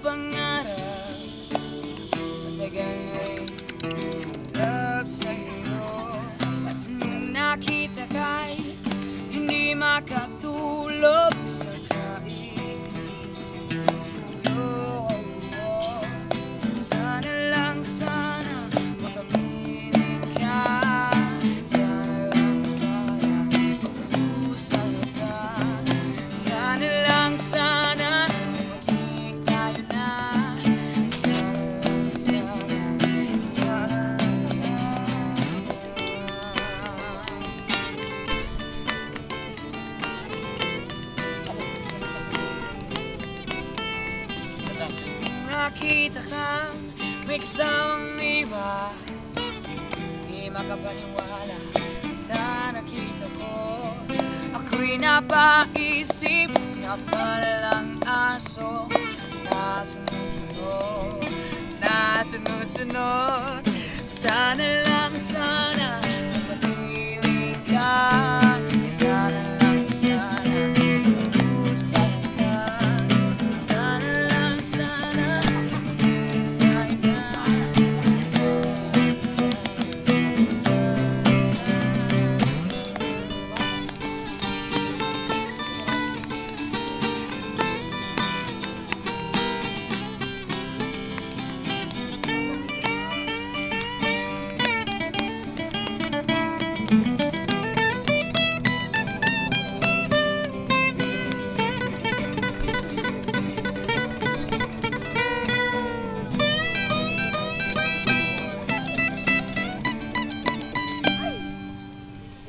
pangarap, matagal na rin love sa'yo. Nung nakita ka'y hindi makatulog sa kaisip ko. Sana lang sana makapiling ka. Sana lang sana makapusan ka. Sana lang sana maging tayo na. Sana lang sana, sana lang sana. Nakita kang may kasamang iba, di makapaniwala sa nakita ko. Ako'y napaisip na palalang aso na sunod-sunod. Sana lang sana mapapiling ka. Sana lang sana pusan ka. Sana lang sana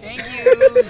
Thank you.